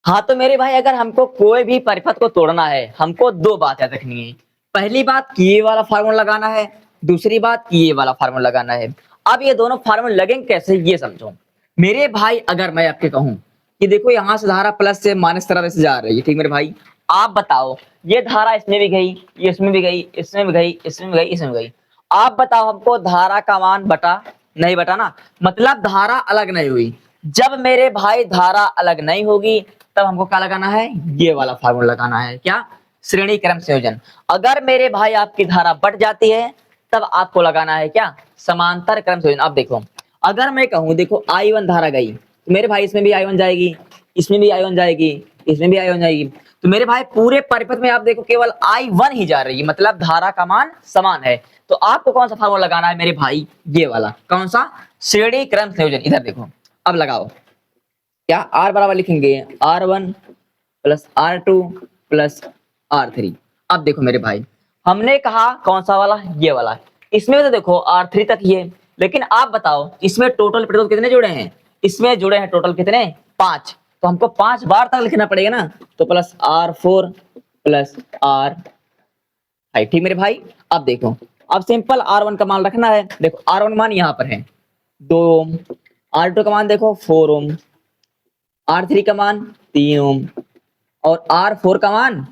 हाँ तो मेरे भाई अगर हमको कोई भी परिपथ को तोड़ना है, हमको दो बात याद रखनी है। पहली बात कि ये वाला फार्मूला लगाना है, दूसरी बात कि ये वाला फार्मूला लगाना है। अब ये दोनों फार्मूले लगेंगे कैसे ये समझो। मेरे भाई अगर मैं आपके कहूं कि देखो यहाँ से धारा प्लस से माइनस तरह से जा रही है, ठीक मेरे भाई। आप बताओ ये धारा इसमें भी गई, ये इसमें भी गई, इसमें भी गई, इसमें भी गई, इसमें भी गई। आप बताओ हमको धारा का मान बटा नहीं बटा ना, मतलब धारा अलग नहीं हुई। जब मेरे भाई धारा अलग नहीं होगी तब हमको क्या लगाना है, ये वाला फार्मूला लगाना है। क्या? श्रेणी क्रम संयोजन। अगर मेरे भाई आपकी धारा बढ़ जाती है तब आपको लगाना है क्या, समांतर क्रम संयोजन। अब देखो अगर मैं कहूं देखो I1 धारा गई तो मेरे भाई इसमें भी I1 जाएगी, इसमें भी I1 जाएगी, इसमें भी I1 जाएगी। तो मेरे भाई पूरे परिपथ में आप देखो केवल I1 ही जा रही है, मतलब धारा का मान समान है। तो आपको कौन सा फार्मूला लगाना है मेरे भाई, ये वाला। कौन सा? श्रेणी क्रम संयोजन। इधर देखो अब लगाओ। क्या R बराबर लिखेंगे R1 plus R2 plus R3। अब देखो मेरे भाई हमने कहा कौन सा वाला, ये वाला। इसमें तो देखो R3 तक ही है, लेकिन आप बताओ इसमें टोटल प्रतिरोध कितने जुड़े हैं, इसमें जुड़े हैं टोटल कितने, 5। तो हमको 5 बार तक लिखना पड़ेगा ना, तो प्लस R4 प्लस R5। ठीक मेरे भाई। अब देखो अब सिंपल R1 का मान रखना है। देखो R1 मान यहाँ पर है 2 ओम, R2 का मान देखो 4 ओम, R3 का मान 3 ओम और R4 का मान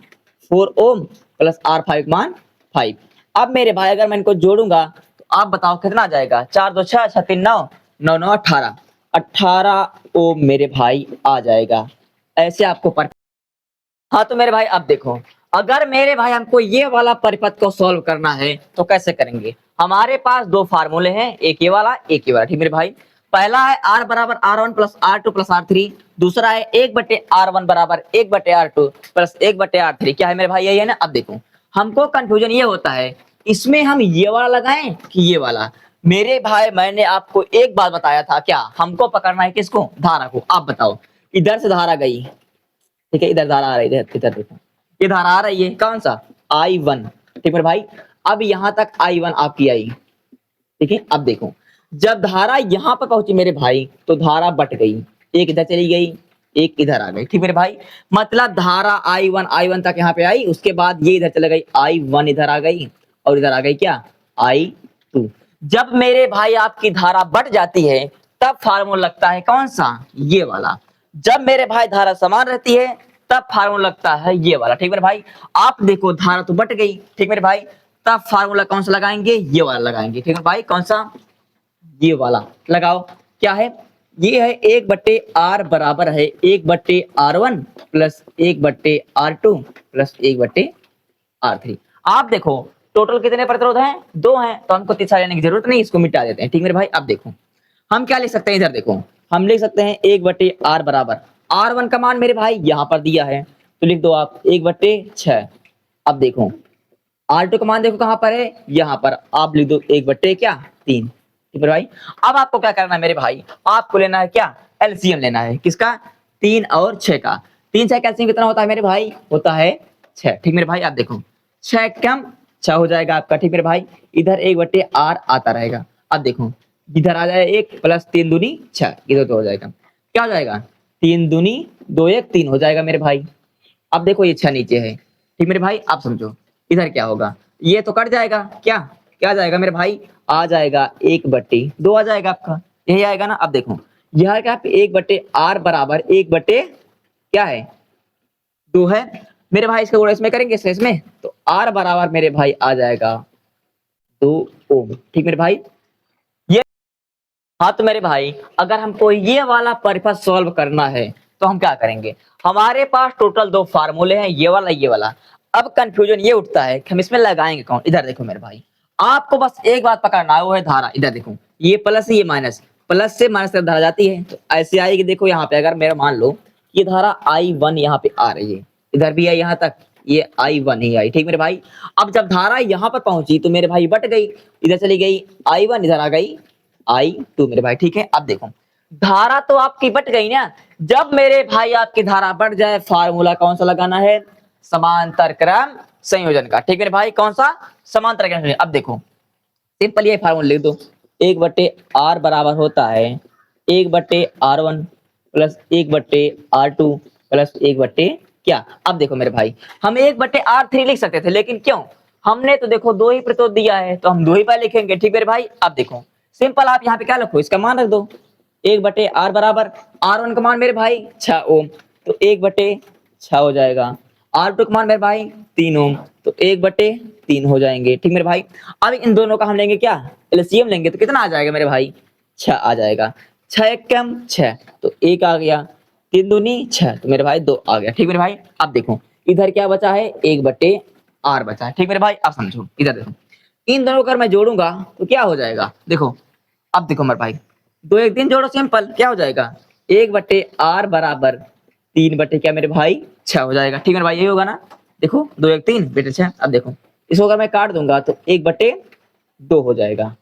4 ओम प्लस R5 का मान 5। अब मेरे भाई अगर मैं इनको जोड़ूंगा तो आप बताओ कितना आ जाएगा, 4 2 6 6 3 9 9 9 18 18 ओम मेरे भाई आ जाएगा। ऐसे आपको पर। हाँ तो मेरे भाई अब देखो अगर मेरे भाई हमको ये वाला परिपथ को सॉल्व करना है तो कैसे करेंगे। हमारे पास दो फार्मूले हैं, एक ये वाला एक ये वाला। ठीक मेरे भाई। पहला है R बराबर R1 plus R2 plus R3, दूसरा है 1/R1 बराबर 1/R2 प्लस 1/R3। क्या है मेरे भाई, यही है ना। अब देखो हमको कंफ्यूजन ये होता है इसमें हम ये वाला लगाएं कि ये वाला। मेरे भाई मैंने आपको एक बात बताया था, क्या हमको पकड़ना है किसको, धारा को। आप बताओ इधर से धारा गई, ठीक है, इधर धारा आ रही है, इधर देखो ये धारा आ रही है, कौन सा, I1। ठीक है भाई। अब यहां तक I1 आपकी आई, ठीक है। अब देखो जब धारा यहां पर पहुंची मेरे भाई तो धारा बट गई, एक इधर चली गई एक इधर आ गई। ठीक मेरे भाई। मतलब धारा I1 तक यहाँ पे आई, उसके बाद ये इधर चले गई, I1 इधर आ गई और इधर आ गई क्या, I2। जब मेरे भाई आपकी धारा बढ़ जाती है तब फार्मूला लगता है कौन सा, ये वाला। जब मेरे भाई धारा समान रहती है तब फार्मूला लगता है ये वाला। ठीक मेरे भाई। आप देखो धारा तो बट गई, ठीक मेरे भाई, तब फार्मूला कौन सा लगाएंगे, ये वाला लगाएंगे। ठीक है भाई। कौन सा, ये वाला लगाओ। क्या है, ये है 1/R बराबर है 1/R1 plus 1/R2 plus 1/R3। आप देखो टोटल कितने प्रतिरोध हैं, 2 हैं, तो हमको तीसरा लेने की जरूरत नहीं, इसको मिटा देते हैं। ठीक मेरे भाई। अब देखो हम क्या लिख सकते हैं, इधर देखो हम लिख सकते हैं 1/R बराबर R1 का मान मेरे भाई यहां पर दिया है तो लिख दो आप 1/6। अब देखो R2 का मान देखो कहां पर है, यहां पर, आप लिख दो 1/3। ठीक है भाई। अब आपको क्या करना है मेरे भाई, आपको लेना है क्या, एलसीएम लेना है, किसका, 3 और 6 का। 3 6 का एलसीएम कितना होता है मेरे भाई, होता है 6। ठीक मेरे भाई। आप देखो 6 कम 6 हो जाएगा आपका। ठीक मेरे भाई। इधर 1/R आता रहेगा। अब देखो इधर आ जाए 1 प्लस 3 दूनी 6, इधर तो हो जाएगा, क्या हो जाएगा, 3 दूनी 2 1 3 हो जाएगा मेरे भाई। अब देखो ये 6 नीचे है, ठीक मेरे भाई। आप समझो इधर क्या होगा, ये तो कट जाएगा, क्या क्या आ जाएगा मेरे भाई, आ जाएगा 1/2 आ जाएगा आपका, यही आएगा ना। अब देखो यह क्या, 1/R बराबर 1/ क्या है, 2 है मेरे भाई। इसका गुणा इसमें करेंगे, इसमें तो R बराबर मेरे भाई आ जाएगा 2 ओम। ठीक मेरे भाई। ये हाँ तो मेरे भाई अगर हमको ये वाला परिपथ सॉल्व करना है तो हम क्या करेंगे, हमारे पास टोटल 2 फार्मूले हैं, ये वाला ये वाला। अब कंफ्यूजन ये उठता है कि हम इसमें लगाएंगे कौन। इधर देखो मेरे भाई, आपको बस एक बात पकड़ना है, वो है धारा। इधर देखो ये प्लस ये माइनस, प्लस से माइनस तरफ धारा जाती है तो ऐसे आएगी। देखो यहाँ पे अगर मेरा मान लो ये धारा I1 यहाँ पे आ रही है, इधर भी है यहाँ तक, ये I1 ही आई। ठीक मेरे भाई। अब जब धारा यहाँ पर पहुंची तो मेरे भाई बट गई, इधर चली गई I1, इधर आ गई I2 मेरे भाई। ठीक है। अब देखो धारा तो आपकी बट गई ना, जब मेरे भाई आपकी धारा बढ़ जाए फार्मूला कौन सा लगाना है, समांतर क्रम संयोजन का। ठीक है भाई। कौन सा, समांतर क्रम संयोजन। अब देखो सिंपल ये फार्मूला लिख दो, 1/R बराबर होता है 1/R1 प्लस 1/R2 प्लस 1/, क्या, अब देखो मेरे भाई, हम 1/R3 लिख सकते थे, लेकिन क्यों, हमने तो देखो 2 ही प्रतिरोध दिया है, तो हम 2 ही बार लिखेंगे। ठीक मेरे भाई, अब देखो सिंपल, आप यहाँ पे क्या रखो, इसका मान रख दो 1/R बराबर R1 का मान मेरे भाई 6 ओम, तो 1/6 हो जाएगा। R2 का मान मेरे भाई 3 ओम, तो 1/3 हो जाएंगे। ठीक मेरे भाई, अब इन दोनों का हम लेंगे क्या, एलसीएम लेंगे, तो कितना आ जाएगा मेरे भाई, 6 आ जाएगा। 6 एक कम 6, तो 1 आ गया, 3 दूनी 6, तो मेरे भाई 2 आ गया। ठीक मेरे भाई, अब देखो इधर क्या बचा है, 1/R बचा है। ठीक मेरे भाई, अब समझो इधर देखो, इन दोनों को अगर मैं जोड़ूंगा तो क्या हो जाएगा, देखो अब देखो मेरे भाई, 2 1 3 जोड़ो, सिंपल क्या हो जाएगा, 1/R बराबर 3 क्या मेरे भाई 6 हो जाएगा। ठीक मेरे भाई, यही होगा ना, देखो 2 1 3 बेटे 6। अब देखो इसको अगर मैं काट दूंगा तो 1/2 हो जाएगा,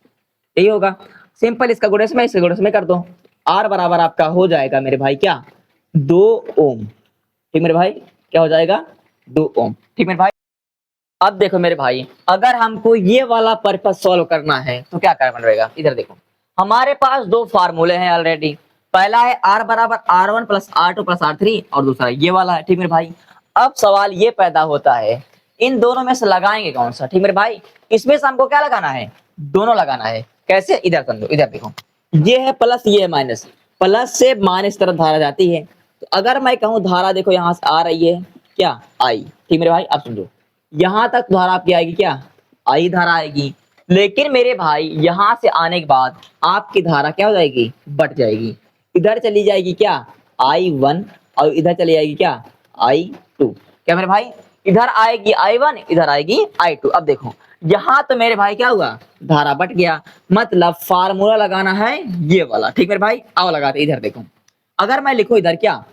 यही होगा। सिंपल इसका गुणज में इसका गुणज में कर दो, R बराबर आपका हो जाएगा मेरे भाई क्या, 2 ओम। ठीक मेरे भाई, क्या हो जाएगा, 2 ओम। ठीक मेरे भाई, अब देखो मेरे भाई, अगर हमको ये वाला पर्पस सॉल्व करना है तो क्या करना पड़ेगा, इधर देखो हमारे पास 2 फार्मूले हैं ऑलरेडी। पहला है R बराबर R1 plus R2 plus R3, और दूसरा ये वाला है। ठीक मेरे भाई, अब सवाल ये पैदा होता है इन दोनों में से लगाएंगे कौन सा। ठीक मेरे भाई, इसमें से हमको क्या लगाना है, दोनों लगाना है। कैसे, इधर समझो, इधर देखो, ये है प्लस, ये है माइनस, प्लस से माइनस तरफ धारा जाती है। तो अगर मैं कहूँ धारा देखो यहाँ से आ रही है क्या, आई। ठीक मेरे भाई, अब समझो, यहां तक धारा आपकी आएगी क्या, आई धारा आएगी, लेकिन मेरे भाई यहां से आने के बाद आपकी धारा क्या हो जाएगी, बढ़ जाएगी, इधर चली जाएगी क्या, I1, और इधर चली जाएगी क्या, I2। क्या मेरे भाई, इधर आएगी I1, इधर आएगी I2। अब देखो यहां तो मेरे भाई क्या हुआ, धारा बढ़ गया, मतलब फार्मूला लगाना है ये वाला। ठीक मेरे भाई, आओ लगाते, इधर देखो, अगर मैं लिखूं इधर क्या,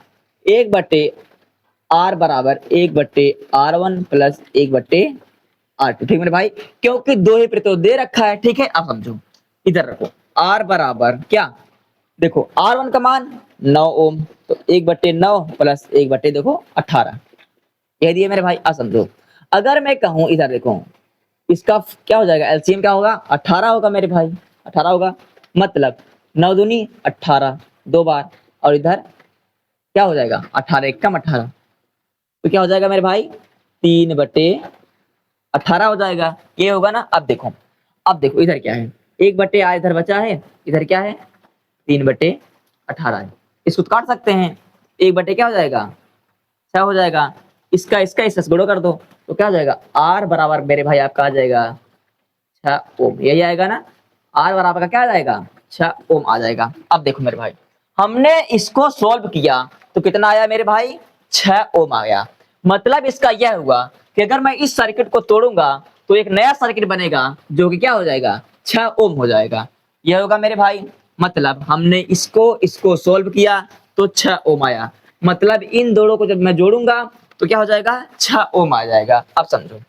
1/R बराबर 1/R1 प्लस 1/R2। ठीक मेरे भाई, क्योंकि 2 ही प्रतिरोध दे रखा है। ठीक है, अब समझो, इधर रखो, R बराबर क्या, देखो R1 का मान 9 ओम, तो 1/9 प्लस 1/, देखो 18, यह दिए मेरे भाई। अब समझो, अगर मैं कहूं इधर देखो, इसका क्या हो जाएगा, एलसीएम क्या होगा, 18 होगा मेरे भाई, 18 होगा, मतलब 9 दूनी 18, 2 बार, और इधर क्या हो जाएगा, 18 एक कम 18, तो क्या हो जाएगा मेरे भाई, 3/18 हो जाएगा, ये होगा ना। अब देखो इधर क्या है, 1/आ इधर बचा है, इधर क्या है, 3/18 है, इसको तो काट सकते हैं, 1/, क्या हो जाएगा, 6 हो जाएगा, इसका इसका गुणा कर दो, तो क्या हो जाएगा, R बराबर मेरे भाई आपका आ जाएगा 6 ओम, यही आएगा ना, R बराबर का क्या आ जाएगा, 6 ओम आ जाएगा। अब देखो मेरे भाई, हमने इसको सॉल्व किया तो कितना आया मेरे भाई, 6 ओम आ गया। मतलब इसका यह हुआ कि अगर मैं इस सर्किट को तोड़ूंगा तो एक नया सर्किट बनेगा जो कि क्या हो जाएगा, 6 ओम हो जाएगा, यह होगा मेरे भाई। मतलब हमने इसको सॉल्व किया तो 6 ओम आया, मतलब इन दोनों को जब मैं जोड़ूंगा तो क्या हो जाएगा, 6 ओम आ जाएगा। अब समझो,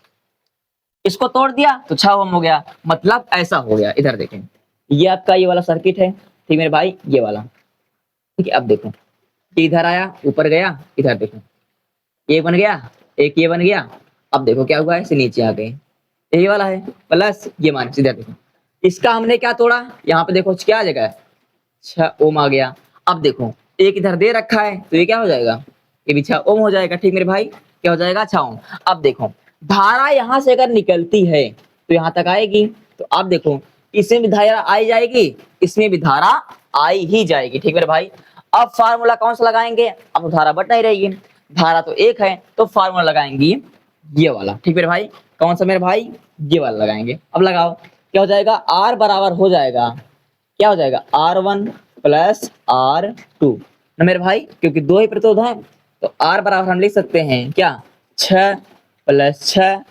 इसको तोड़ दिया तो 6 ओम हो गया, मतलब ऐसा हो गया। इधर देखें, ये आपका ये वाला सर्किट है, ठीक मेरे भाई, ये वाला, ठीक है। अब देखो ये इधर आया, ऊपर गया, इधर देखो ये बन गया, एक ये बन गया। अब देखो क्या हुआ है, इसे नीचे आ गए, यही वाला है प्लस ये माइनस। इधर देखो, इसका हमने क्या तोड़ा, यहाँ पे देखो क्या आ जाएगा, 6 ओम आ गया। अब देखो एक इधर दे रखा है तो ये क्या हो जाएगा, ये भी 6 ओम हो जाएगा, ठीक मेरे भाई, क्या हो जाएगा, 6 ओम। अब देखो धारा यहाँ से अगर निकलती है तो यहाँ तक आएगी, तो अब देखो इसमें भी धारा आई जाएगी, इसमें भी धारा आई ही जाएगी, ठीक मेरे भाई। अब फार्मूला कौन सा लगाएंगे, अब तो धारा बढ़ नहीं रही है, धारा तो एक है, तो फार्मूला लगाएंगे ये वाला, ठीक मेरे भाई। कौन सा मेरे भाई, ये वाला लगाएंगे। अब लगाओ, क्या हो जाएगा, R बराबर हो जाएगा, क्या हो जाएगा, R1 प्लस R2 ना मेरे भाई, क्योंकि 2 ही प्रतिरोध हैं, तो R बराबर हम लिख सकते हैं क्या, 6 प्लस 6,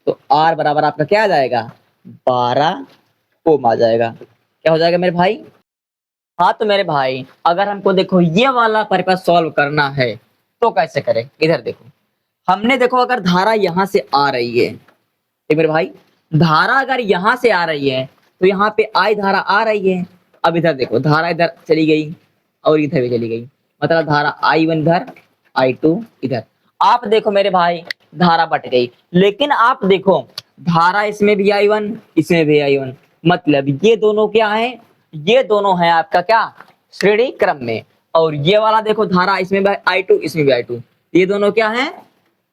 तो R बराबर आपका क्या आ जाएगा, 12 ओम आ जाएगा। क्या हो जाएगा मेरे भाई, हाँ तो मेरे भाई अगर हमको देखो ये वाला परिपथ सॉल्व करना है तो कैसे करें। इधर देखो, हमने देखो अगर धारा यहाँ से आ रही है, ठीक मेरे भाई, धारा अगर यहाँ से आ रही है तो यहाँ पे आई धारा आ रही है। अब इधर देखो, धारा इधर चली गई और इधर भी चली गई, मतलब धारा I1 इधर, I2 इधर। आप देखो मेरे भाई धारा बट गई, लेकिन आप देखो धारा इसमें भी I1, इसमें भी I1, मतलब ये दोनों क्या है, ये दोनों है आपका क्या, श्रेणी क्रम में। और ये वाला देखो धारा इसमें भी I2, इसमें भी I2, ये दोनों क्या हैं,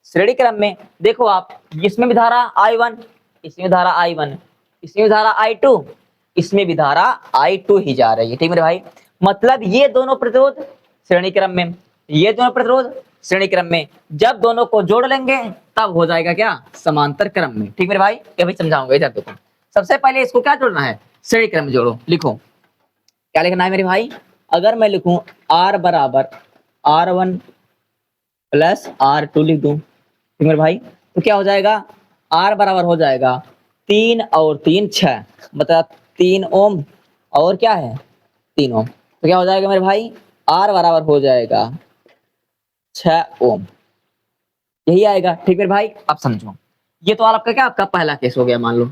श्रेणी क्रम में। देखो आप, इसमें भी धारा I1, इसमें भी धारा I1, इसमें भी धारा I2, इसमें भी धारा I2 ही जा रही है। ठीक मेरे भाई, मतलब ये दोनों प्रतिरोध श्रेणी क्रम में, ये दोनों प्रतिरोध श्रेणी क्रम में, जब दोनों को जोड़ लेंगे तब हो जाएगा क्या, समांतर क्रम में। ठीक मेरे भाई, ये भी समझाऊंगा। इधर देखो, सबसे पहले इसको क्या जोड़ना है, श्रेणी क्रम में जोड़ो। लिखो क्या लिखना है मेरे भाई, अगर मैं लिखूं R बराबर R1 प्लस R2 लिख दूं, ठीक मेरे भाई, तो क्या हो जाएगा, R बराबर हो जाएगा 3 और 3 6, मतलब 3 ओम और क्या है 3 ओम। तो क्या हो जाएगा मेरे भाई, R बराबर हो जाएगा 6 ओम, यही आएगा। ठीक मेरे भाई, अब समझो, ये तो आपका क्या, आपका पहला केस हो गया मान लो।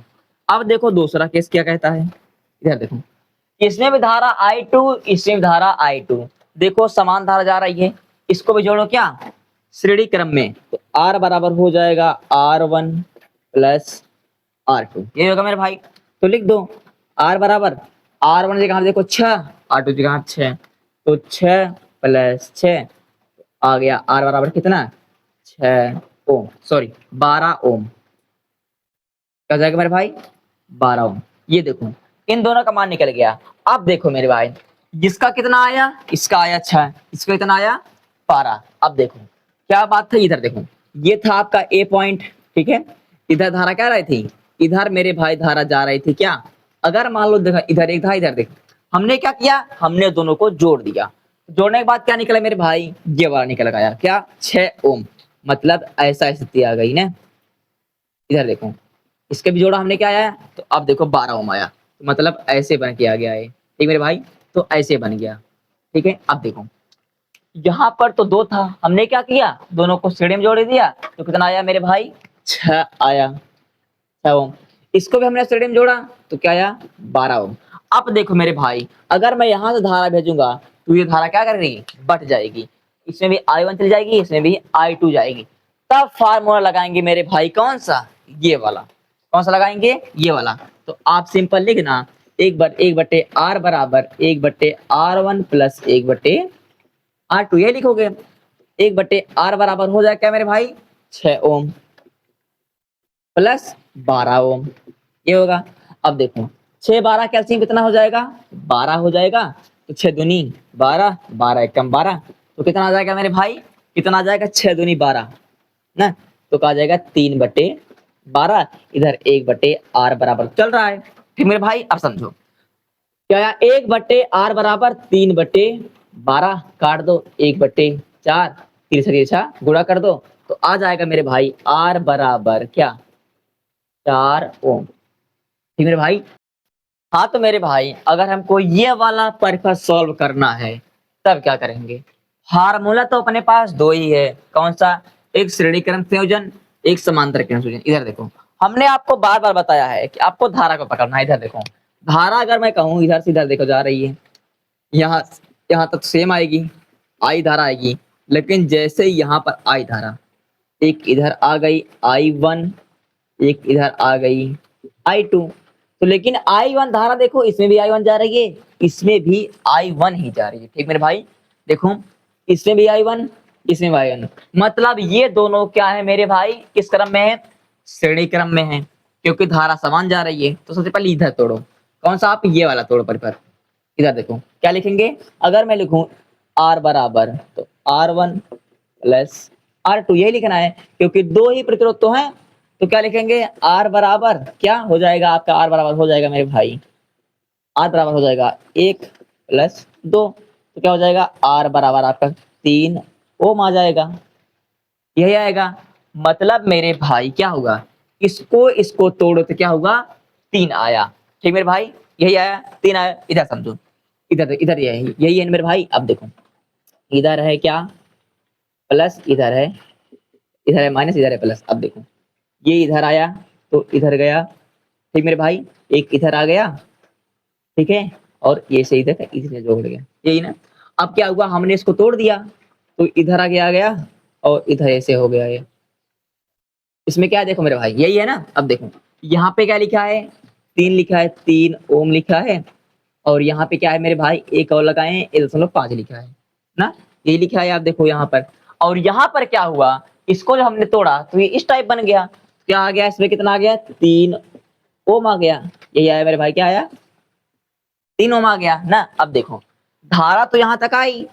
अब देखो दूसरा केस क्या कहता है, इधर देखो, इसमें भी धारा I2, इसमें भी धारा I2, देखो समान धारा जा रही है, इसको भी जोड़ो क्या, श्रेणी क्रम में, तो R बराबर हो जाएगा R1 प्लस R2, ये होगा मेरे भाई। तो लिख दो R बराबर, R1 जगह देखो 6, R2 जगह 6, तो 6 प्लस 6 आ गया R बराबर कितना, 6 ओम, सॉरी 12 ओम। क्या हो जाएगा मेरे भाई, 12 ओम। ये देखो इन दोनों का मान निकल गया। अब देखो मेरे भाई, जिसका कितना आया, इसका आया 6, इसका कितना आया 12। अब देखो क्या बात थी, इधर देखो, ये था आपका A पॉइंट, ठीक है, इधर धारा क्या रही थी, इधर मेरे भाई धारा जा रही थी क्या, अगर मान लो देखो इधर एक था, इधर देखो, हमने क्या किया, हमने दोनों को जोड़ दिया, जोड़ने के बाद क्या निकला मेरे भाई, ये वाला निकल गया क्या, 6 ओम, मतलब ऐसा स्थिति आ गई ना। इधर देखो, इसके भी जोड़ा हमने क्या आया, तो अब देखो 12 ओम आया, तो मतलब ऐसे बन के आ गया है। ठीक मेरे भाई, तो ऐसे बन गया। ठीक है, अब देखो यहाँ पर तो 2 था, हमने क्या किया, दोनों को श्रेणी में जोड़ दिया, तो कितना आया मेरे भाई, 6 आया, 6 ओम। इसको भी हमने श्रेणी में जोड़ा, तो क्या आया 12 ओम। अब देखो मेरे भाई, अगर मैं यहाँ से धारा भेजूंगा तो ये धारा क्या करेगी, बट जाएगी, इसमें भी I1 चली जाएगी, इसमें भी I2 जाएगी, तब फार्मूला लगाएंगे मेरे भाई कौन सा, ये वाला। कौन सा लगाएंगे, ये वाला। तो आप सिंपल लिखना, 1/1/R बराबर 1/R1 प्लस 1/R2, ये लिखोगे। 1/R बराबर हो जाएगा क्या मेरे भाई, 6 ओम प्लस 12 ओम, ये होगा। अब देखो 6 12 कैल्सियम कितना हो जाएगा, 12 हो जाएगा, तो 6 दूनी 12, 12 एकम 12, तो कितना आ जाएगा मेरे भाई, कितना आ जाएगा, 6 दूनी 12 ना, तो कहा जाएगा 3/12, इधर 1/R बराबर चल रहा है। ठीक मेरे भाई, अब समझो क्या आया, 1/R बराबर 3/12, काट दो 1/4, तिरछा तिरछा गुणा कर दो, तो आ जाएगा मेरे भाई R बराबर क्या, 4 ओम। ठीक मेरे भाई, हाँ तो मेरे भाई अगर हमको ये वाला परिपथ सॉल्व करना है तब क्या करेंगे, फार्मूला तो अपने पास 2 ही है, कौन सा, एक श्रेणी क्रम संयोजन, एक समांतर क्रम संयोजन। इधर देखो, हमने आपको बार बार बताया है कि आपको धारा को पकड़ना है। इधर देखो, धारा अगर मैं कहूँ इधर से इधर देखो जा रही है, यहाँ यहाँ तक सेम आएगी, I धारा आएगी, लेकिन जैसे ही यहाँ पर I धारा, एक इधर आ गई I1, एक इधर आ गई I2, तो लेकिन I1 धारा देखो, इसमें भी I1 जा रही है, इसमें भी I1 ही जा रही है। ठीक मेरे भाई, देखो इसमें भी I1, इसमें भी I1, मतलब ये दोनों क्या है मेरे भाई, किस क्रम में है, श्रेणी क्रम में है, क्योंकि धारा समान जा रही है। तो सबसे पहले इधर तोड़ो, कौन सा, आप ये वाला तोड़ो परिपथ। इधर देखो क्या लिखेंगे, अगर मैं लिखूं R बराबर, तो R1 प्लस R2, यही लिखना है, क्योंकि 2 ही प्रतिरोध तो हैं, तो क्या लिखेंगे, R बराबर क्या हो जाएगा आपका, R बराबर हो जाएगा मेरे भाई, R बराबर हो जाएगा 1 प्लस 2, तो क्या हो जाएगा, R बराबर आपका 3 ओम आ जाएगा, यही आएगा। मतलब मेरे भाई क्या होगा, इसको तोड़ो तो क्या होगा, 3 आया। ठीक मेरे भाई, यही आया, 3 आया। इधर समझो, इधर इधर यही है मेरे भाई। अब देखो इधर है क्या, प्लस, इधर है माइनस, इधर है प्लस। अब देखो ये इधर आया तो इधर गया, ठीक मेरे भाई, एक इधर आ गया, ठीक है, और ये से इधर से जोड़ गया, यही ना। अब क्या हुआ, हमने इसको तोड़ दिया, तो इधर आगे आ गया और इधर ऐसे हो गया ये। इसमें क्या है देखो मेरे भाई, यही है ना। अब देखो यहाँ पे क्या लिखा है, 3 लिखा है, 3 ओम लिखा है, और यहाँ पे क्या है मेरे भाई, एक और लगाए हैं, 1.5 लिखा है ना, यही लिखा है आप देखो यहाँ पर। और यहाँ पर क्या हुआ, इसको जब हमने तोड़ा तो ये इस टाइप बन गया। क्या आ गया इसमें, कितना आ गया, 3 ओम आ गया। यही आया मेरे भाई, क्या आया, 3 ओम आ गया ना। अब देखो धारा तो यहाँ तक आई,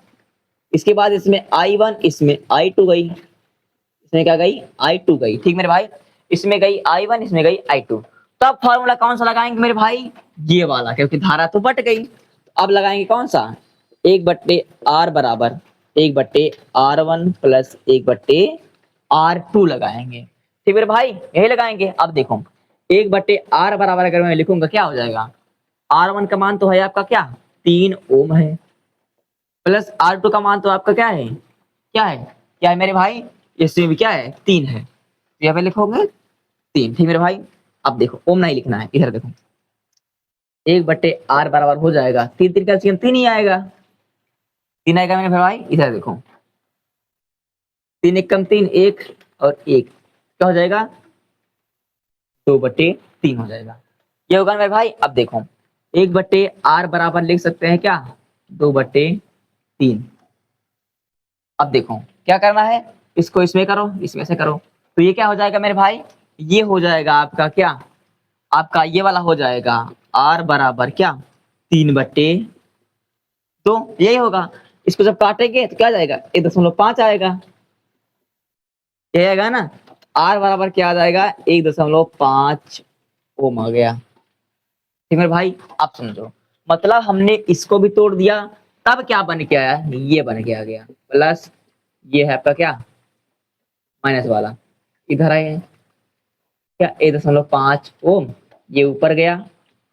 इसके बाद इसमें I1, इसमें I2 गई, इसमें क्या गई, I2 गई, ठीक मेरे भाई, इसमें गई I1, इसमें गई I2। तो अब फॉर्मूला कौन सा लगाएंगे मेरे भाई, ये वाला, क्योंकि धारा तो बट गई। अब लगाएंगे कौन सा, 1/R बराबर 1/R1 प्लस 1/R2 लगाएंगे, ठीक मेरे भाई, यही लगाएंगे। अब देखो 1/R बराबर अगर मैं लिखूंगा क्या हो जाएगा, R1 का मान तो है आपका क्या, 3 ओम है, प्लस R2 का मान तो आपका क्या है, क्या है मेरे भाई, इसमें भी क्या है, 3 है, तो यहाँ पे लिखोगे 3, ठीक मेरे भाई। अब देखो ओम नहीं लिखना है, इधर देखो 1/R बराबर हो जाएगा 3 3 कैल्सियम 3 ही आएगा, 3 आएगा मेरे भाई। इधर देखो 3 1 कम 3 1 और 1 क्या हो जाएगा, 2/3 हो जाएगा, ये होगा मेरे भाई। अब देखो 1/R बराबर लिख सकते हैं क्या, 2/3। अब देखो क्या करना है, इसको इसमें करो, इसमें से करो, तो ये क्या हो जाएगा मेरे भाई, ये हो जाएगा आपका क्या, आपका ये वाला हो जाएगा R बराबर क्या, 3/2, यही होगा। इसको जब काटेंगे तो क्या जाएगा, 1.5 आएगा, ये आएगा ना। R बराबर क्या आ जाएगा, 1.5 ओम आ गया, ठीक है भाई। अब समझो, मतलब हमने इसको भी तोड़ दिया, तब क्या बन के आया, ये बन के आ गया, प्लस ये है आपका क्या, माइनस वाला, इधर आए क्या, 1.5 ओम, ये ऊपर गया,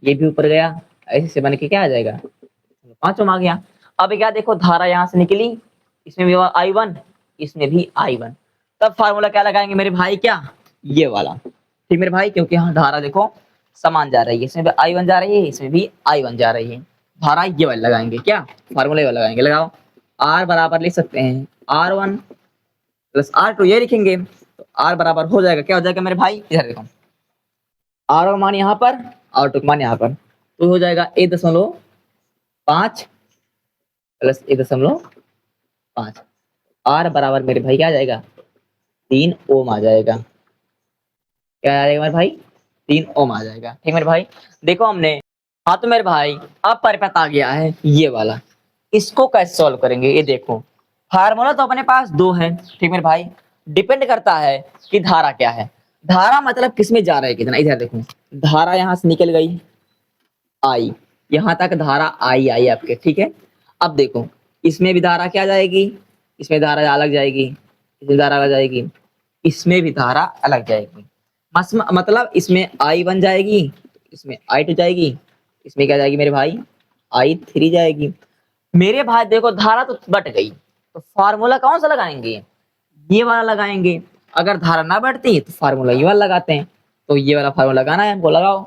ये भी ऊपर गया, ऐसे से बन के क्या आ जाएगा, 5 ओम आ गया। अब क्या देखो धारा यहाँ से निकली, इसमें भी I1, इसमें भी I1, तब फार्मूला क्या लगाएंगे मेरे भाई, क्या, ये वाला, ठीक मेरे भाई, क्योंकि यहाँ धारा देखो समान जा रही है, इसमें भी I1 जा रही है, इसमें भी I1 जा रही है, धारा ये वाला लगाएंगे, क्या फार्मूला ये वाला लगाएंगे, लगाओ। R बराबर लिख सकते हैं R1 प्लस R2, ये लिखेंगे तो R बराबर हो जाएगा, क्या हो जाएगा मेरे भाई, इधर देखो R का मान यहाँ पर, R2 का मान यहाँ पर, तो हो जाएगा 1.5 प्लस 1.5, R बराबर मेरे भाई क्या आ जाएगा, 3 ओम आ जाएगा, क्या आ जाएगा मेरे भाई, 3 ओम आ जाएगा, ठीक मेरे भाई। देखो हमने, हाँ तो मेरे भाई अब परिपथ आ गया है ये वाला, इसको कैसे सॉल्व करेंगे, ये देखो फार्मूला तो अपने पास 2 है, ठीक मेरे भाई, डिपेंड करता है कि धारा क्या है, धारा मतलब किसमें जा रहा है कितना, इधर देखो धारा यहाँ से निकल गई आई, यहाँ तक धारा आई आपके, ठीक है। अब देखो इसमें भी धारा क्या जाएगी, इसमें धारा अलग जाएगी, इसमें धारा अलग जाएगी, इसमें भी धारा अलग जाएगी, मतलब इसमें I1 जाएगी, इसमें I2 जाएगी, इसमें क्या जाएगी मेरे भाई, I3 जाएगी। मेरे भाई देखो धारा तो बट गई, तो फार्मूला कौन सा लगाएंगे, ये वाला लगाएंगे। अगर धारा ना बढ़ती तो फार्मूला ये वाला लगाते हैं, तो ये वाला फार्मूला लगाना है, हमको लगाओ।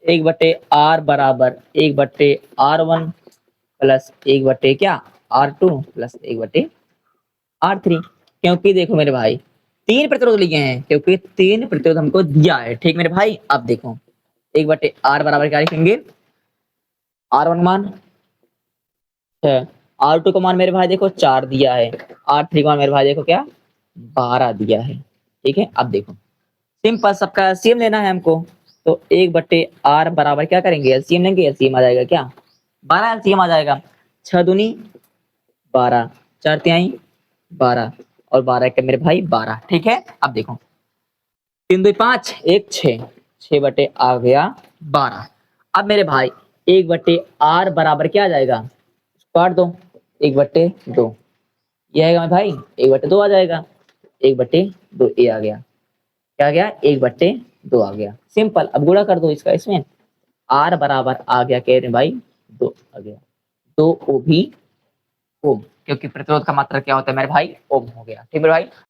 1/R बराबर 1/R1 प्लस 1 क्या, R2 प्लस 1/R3, क्योंकि देखो मेरे भाई 3 प्रतिरोध लिए हैं, क्योंकि 3 प्रतिरोध हमको दिया है, ठीक मेरे भाई। अब देखो 1/R बराबर क्या लिखेंगे, R1 मान 6, R2 का मान मेरे भाई देखो 4 दिया है, R3 का मान मेरे भाई देखो क्या 12 दिया है, ठीक है। अब देखो सिंपल, सबका एलसीएम लेना है हमको, तो 1/R बराबर क्या करेंगे, एलसीएम लेंगे, एलसीएम आ जाएगा क्या 12, एलसीएम आ जाएगा 6 दूनी 12, 4 तिहाई 12 और 12 के मेरे भाई 12, ठीक है। अब देखो 3 2 5 1 6, 6 आ गया 12। अब मेरे भाई 1/R बराबर क्या आ जाएगा, काट दो 1/2, ये आएगा मेरे भाई 1/2 आ जाएगा, 1/2 ये आ गया, क्या आ गया 1/2 आ गया, सिंपल। अब गुणा कर दो इसका, इसमें R बराबर आ गया कह रहे भाई 2 आ गया, 2 ओ भी ओम, क्योंकि प्रतिरोध का मात्रा क्या होता है मेरे भाई, ओम हो गया, ठीक है भाई।